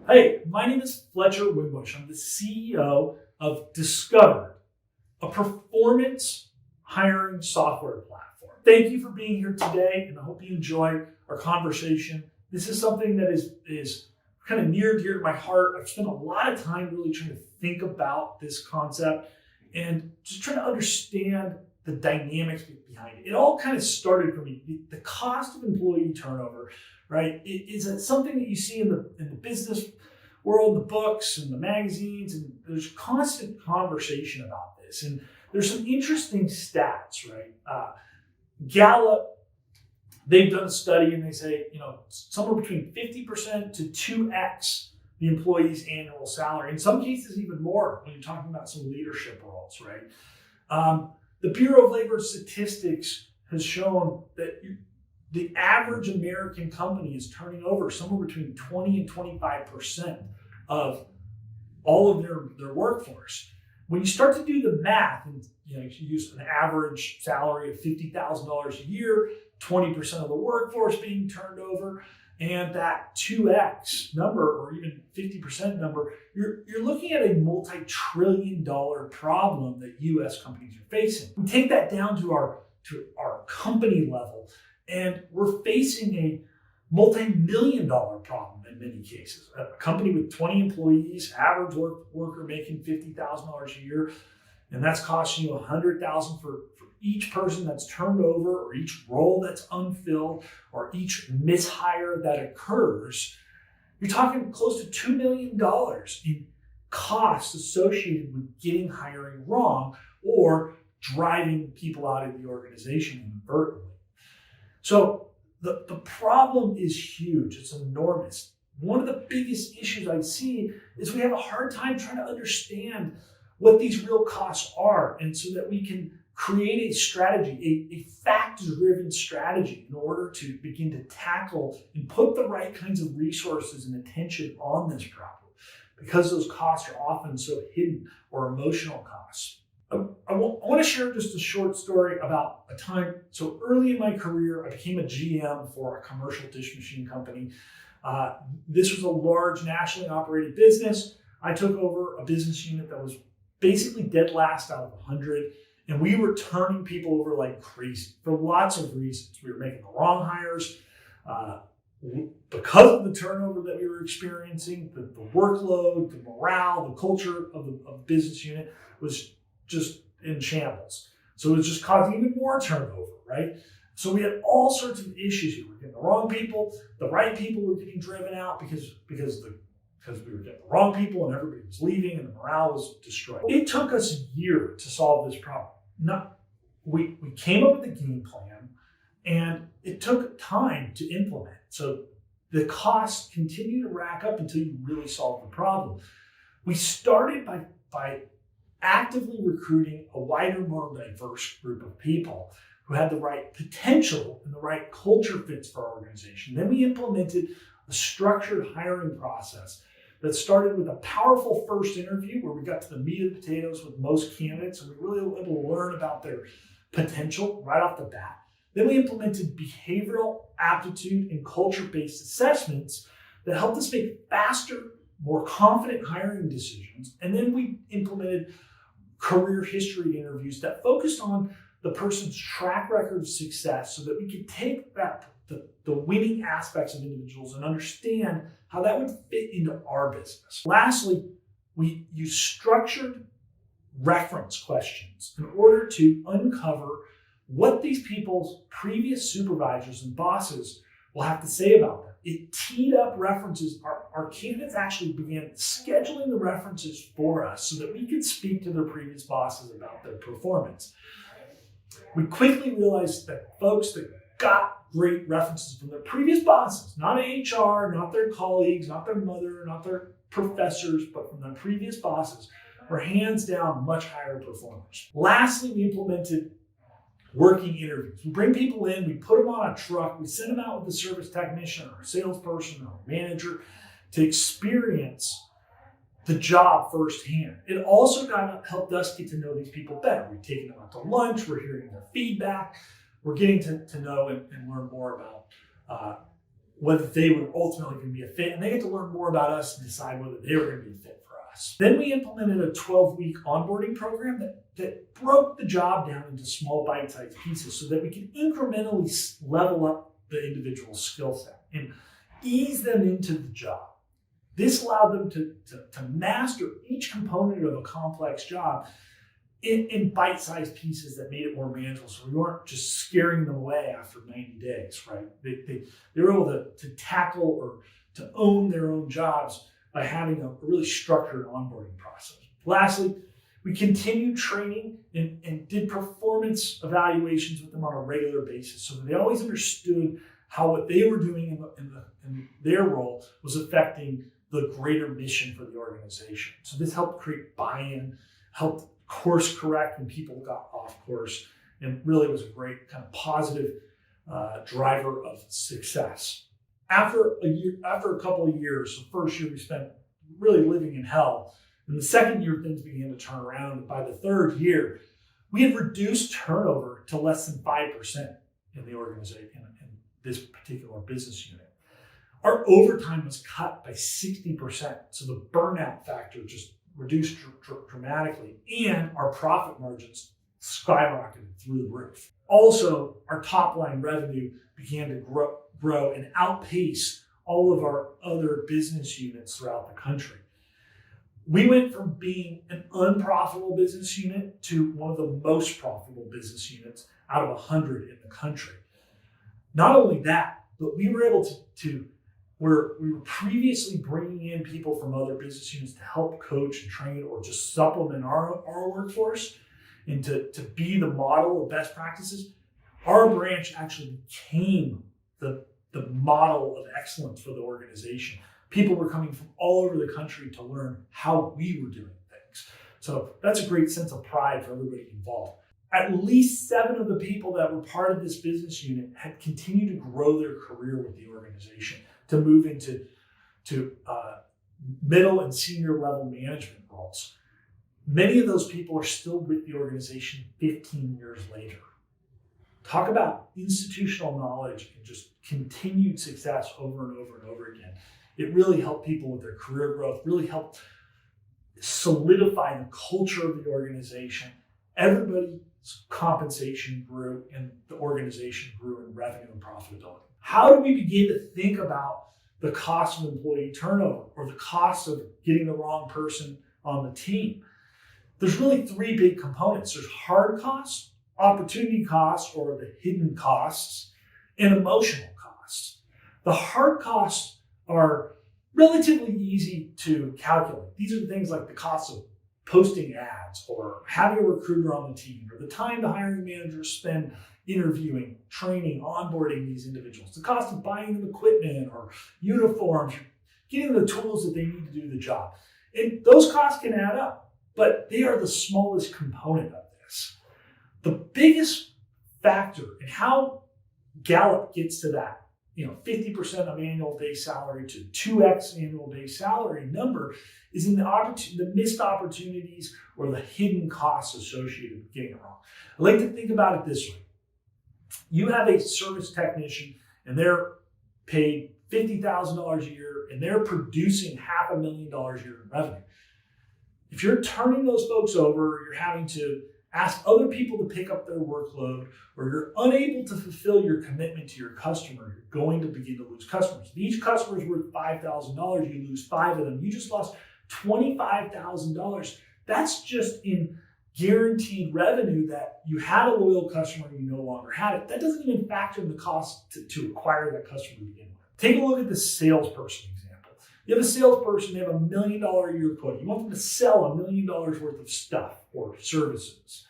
Hey, my name is Fletcher Wimbush. I'm the CEO of Discover, a performance hiring software platform. Thank you for being here today, and I hope you enjoy our conversation. This is something that is kind of near and dear to my heart. I've spent a lot of time really trying to think about this concept and just trying to understand the dynamics behind it. It all kind of started for me. The cost of employee turnover, right? Is it something that you see in the business world, the books and the magazines, and there's constant conversation about this. And there's some interesting stats, right? Gallup, they've done a study and they say, somewhere between 50% to 2x the employee's annual salary. In some cases, even more when you're talking about some leadership roles, right? The Bureau of Labor Statistics has shown that the average American company is turning over somewhere between 20 and 25% of all of their workforce. When you start to do the math, and you use an average salary of $50,000 a year, 20% of the workforce being turned over, and that 2x number or even 50% number, you're looking at a multi-trillion-dollar problem that U.S. companies are facing. We take that down to our company level, and we're facing a multi-million-dollar problem in many cases. A company with 20 employees, average worker making $50,000 a year, and that's costing you $100,000 for each person that's turned over, or each role that's unfilled, or each mishire that occurs. You're talking close to $2 million in costs associated with getting hiring wrong or driving people out of the organization inadvertently. So the problem is huge. It's enormous. One of the biggest issues I see is we have a hard time trying to understand what these real costs are, and so that we can create a strategy, a fact-driven strategy in order to begin to tackle and put the right kinds of resources and attention on this problem, because those costs are often so hidden, or emotional costs. I want to share just a short story about a time. So early in my career, I became a GM for a commercial dish machine company. This was a large nationally operated business. I took over a business unit that was basically dead last out of 100. And we were turning people over like crazy for lots of reasons. We were making the wrong hires. Because of the turnover that we were experiencing, the workload, the morale, the culture of the business unit was just in shambles. So it was just causing even more turnover, right? So we had all sorts of issues here. We were getting the wrong people, the right people were getting driven out because we were getting the wrong people and everybody was leaving and the morale was destroyed. It took us a year to solve this problem. We came up with a game plan, and it took time to implement. So the costs continue to rack up until you really solve the problem. We started by actively recruiting a wider, more diverse group of people who had the right potential and the right culture fits for our organization. Then we implemented a structured hiring process that started with a powerful first interview where we got to the meat of the potatoes with most candidates, and we really were able to learn about their potential right off the bat. Then we implemented behavioral, aptitude, and culture-based assessments that helped us make faster, more confident hiring decisions. And then we implemented career history interviews that focused on the person's track record of success, so that we could take the winning aspects of individuals and understand how that would fit into our business. Lastly, we use structured reference questions in order to uncover what these people's previous supervisors and bosses will have to say about them. It teed up references. Our candidates actually began scheduling the references for us so that we could speak to their previous bosses about their performance. We quickly realized that folks that got great references from their previous bosses, not HR, not their colleagues, not their mother, not their professors, but from their previous bosses, were hands down much higher performers. Lastly, we implemented working interviews. We bring people in, we put them on a truck, we send them out with a service technician or a salesperson or a manager to experience the job firsthand. It also helped us get to know these people better. We've taken them out to lunch, we're hearing their feedback, we're getting to know and learn more about whether they were ultimately going to be a fit, and they get to learn more about us and decide whether they were going to be a fit for us. Then we implemented a 12-week onboarding program that broke the job down into small bite-sized pieces so that we could incrementally level up the individual's skill set and ease them into the job. This allowed them to master each component of a complex job in bite-sized pieces that made it more manageable, so we weren't just scaring them away after 90 days, right? They were able to tackle or to own their own jobs by having a really structured onboarding process. Lastly, we continued training and did performance evaluations with them on a regular basis so that they always understood how what they were doing in their role was affecting the greater mission for the organization. So this helped create buy-in, helped course correct when people got off course, and really was a great kind of positive driver of success. After a couple of years, the first year we spent really living in hell. In the second year, things began to turn around. And by the third year, we had reduced turnover to less than 5% in the organization, in this particular business unit. Our overtime was cut by 60%. So the burnout factor just reduced dramatically, and our profit margins skyrocketed through the roof. Also, our top line revenue began to grow and outpace all of our other business units throughout the country. We went from being an unprofitable business unit to one of the most profitable business units out of 100 in the country. Not only that, but we were able where we were previously bringing in people from other business units to help coach and train or just supplement our workforce and to be the model of best practices. Our branch actually became the model of excellence for the organization. People were coming from all over the country to learn how we were doing things. So that's a great sense of pride for everybody involved. At least 7 of the people that were part of this business unit had continued to grow their career with the organization, to move into middle and senior level management roles. Many of those people are still with the organization 15 years later. Talk about institutional knowledge and just continued success over and over and over again. It really helped people with their career growth, really helped solidify the culture of the organization. Everybody's compensation grew and the organization grew in revenue and profitability. How do we begin to think about the cost of employee turnover or the cost of getting the wrong person on the team? There's really 3 big components. There's hard costs, opportunity costs or the hidden costs, and emotional costs. The hard costs are relatively easy to calculate. These are things like the cost of posting ads or having a recruiter on the team or the time the hiring managers spend interviewing, training, onboarding these individuals, the cost of buying them equipment or uniforms, getting them the tools that they need to do the job. And those costs can add up, but they are the smallest component of this. The biggest factor in how Gallup gets to that 50% of annual base salary to 2x annual base salary number is in the missed opportunities or the hidden costs associated with getting it wrong. I like to think about it this way. You have a service technician and they're paid $50,000 a year and they're producing $500,000 a year in revenue. If you're turning those folks over, you're having to ask other people to pick up their workload, or you're unable to fulfill your commitment to your customer, you're going to begin to lose customers. If each customer is worth $5,000, you lose 5 of them. You just lost $25,000. That's just in guaranteed revenue that you had a loyal customer and you no longer had it. That doesn't even factor in the cost to acquire that customer to begin with. Take a look at the salesperson example. You have a salesperson, they have $1 million a year quota. You want them to sell $1 million worth of stuff or services.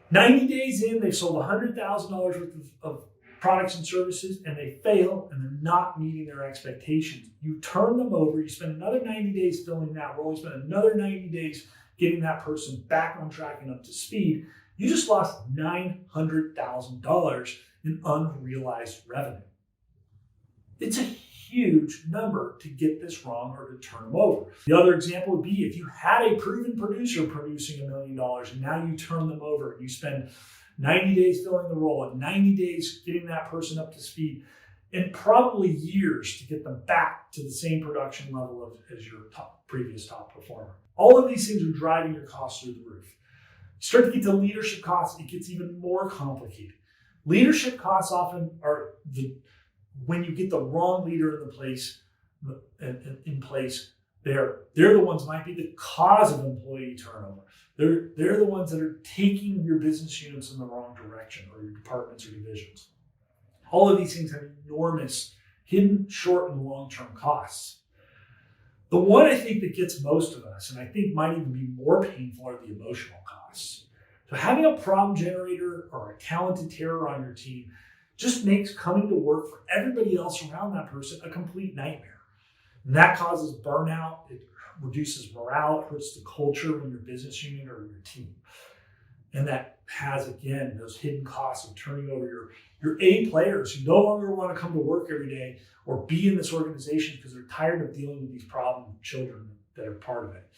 90 days in, they've sold $100,000 worth of products and services, and they fail and they're not meeting their expectations. You turn them over, you spend another 90 days filling that role, you spend another 90 days getting that person back on track and up to speed. You just lost $900,000 in unrealized revenue. It's a huge number to get this wrong or to turn them over. The other example would be if you had a proven producer producing $1 million and now you turn them over and you spend 90 days filling the role and 90 days getting that person up to speed, and probably years to get them back to the same production level as your previous top performer. All of these things are driving your costs through the roof. You start to get to leadership costs, it gets even more complicated. Leadership costs often are when you get the wrong leader in place, they're the ones might be the cause of employee turnover. They're the ones that are taking your business units in the wrong direction, or your departments or divisions. All of these things have enormous hidden short and long-term costs. The one I think that gets most of us, and I think might even be more painful, are the emotional costs. So having a problem generator or a talented terror on your team just makes coming to work for everybody else around that person a complete nightmare. And that causes burnout, it reduces morale, it hurts the culture in your business unit or your team. And that has, again, those hidden costs of turning over your A players who no longer want to come to work every day or be in this organization because they're tired of dealing with these problem children that are part of it.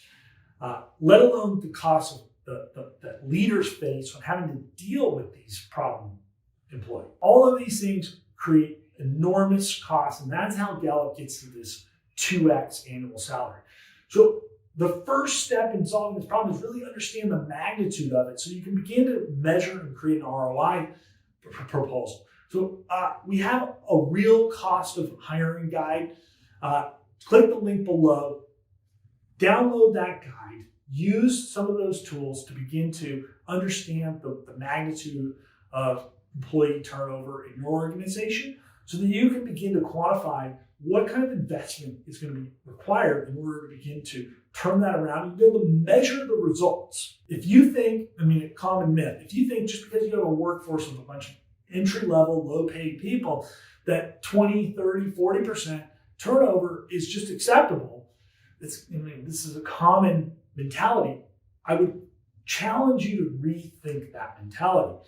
Let alone the costs that leaders face when having to deal with these problem employees. All of these things create enormous costs, and that's how Gallup gets to this 2x annual salary. So the first step in solving this problem is really understand the magnitude of it so you can begin to measure and create an ROI proposal. So we have a real cost of hiring guide. Click the link below, download that guide, use some of those tools to begin to understand the magnitude of employee turnover in your organization so that you can begin to quantify what kind of investment is going to be required in order to begin to turn that around and be able to measure the results. If you think, a common myth, if you think just because you have a workforce of a bunch of entry-level, low-paid people, that 20, 30, 40% turnover is just acceptable, this is a common mentality. I would challenge you to rethink that mentality,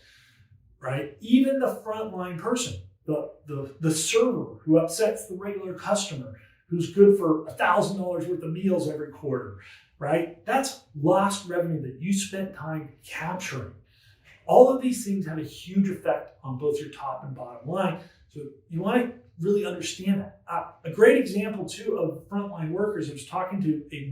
right? Even the frontline person, the server who upsets the regular customer, who's good for $1,000 worth of meals every quarter, right? That's lost revenue that you spent time capturing. All of these things have a huge effect on both your top and bottom line. So you want to really understand that. A great example too of frontline workers, I was talking to a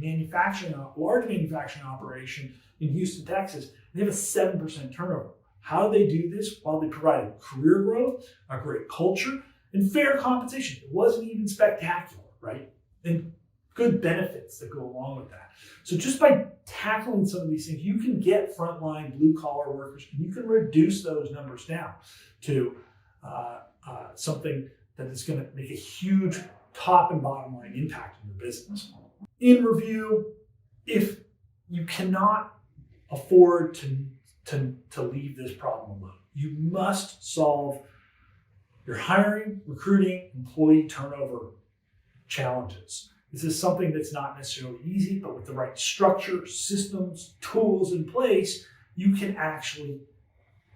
large manufacturing operation in Houston, Texas. They have a 7% turnover. How do they do this? Well, they provided career growth, a great culture, and fair compensation. It wasn't even spectacular, right? And good benefits that go along with that. So just by tackling some of these things, you can get frontline blue-collar workers, and you can reduce those numbers down to something that is going to make a huge top and bottom line impact in your business. In review, if you cannot afford to leave this problem alone, you must solve your hiring, recruiting, employee turnover challenges. This is something that's not necessarily easy, but with the right structure, systems, tools in place, you can actually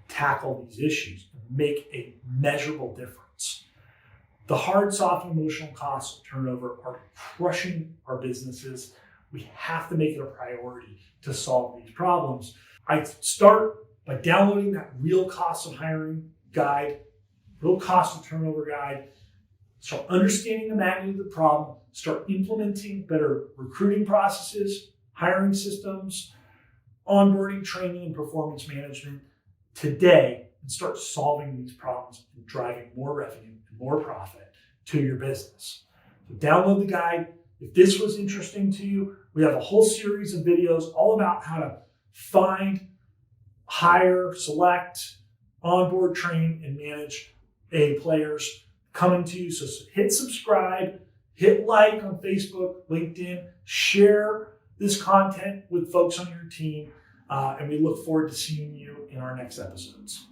tackle these issues and make a measurable difference. The hard, soft, and emotional costs of turnover are crushing our businesses. We have to make it a priority to solve these problems. I start by downloading that real cost of hiring guide, real cost of turnover guide. Start understanding the magnitude of the problem, start implementing better recruiting processes, hiring systems, onboarding, training, and performance management today, and start solving these problems and driving more revenue and more profit to your business. So download the guide. If this was interesting to you, we have a whole series of videos all about how to find, hire, select, onboard, train, and manage A players coming to you. So hit subscribe, hit like on Facebook, LinkedIn, share this content with folks on your team, and we look forward to seeing you in our next episodes.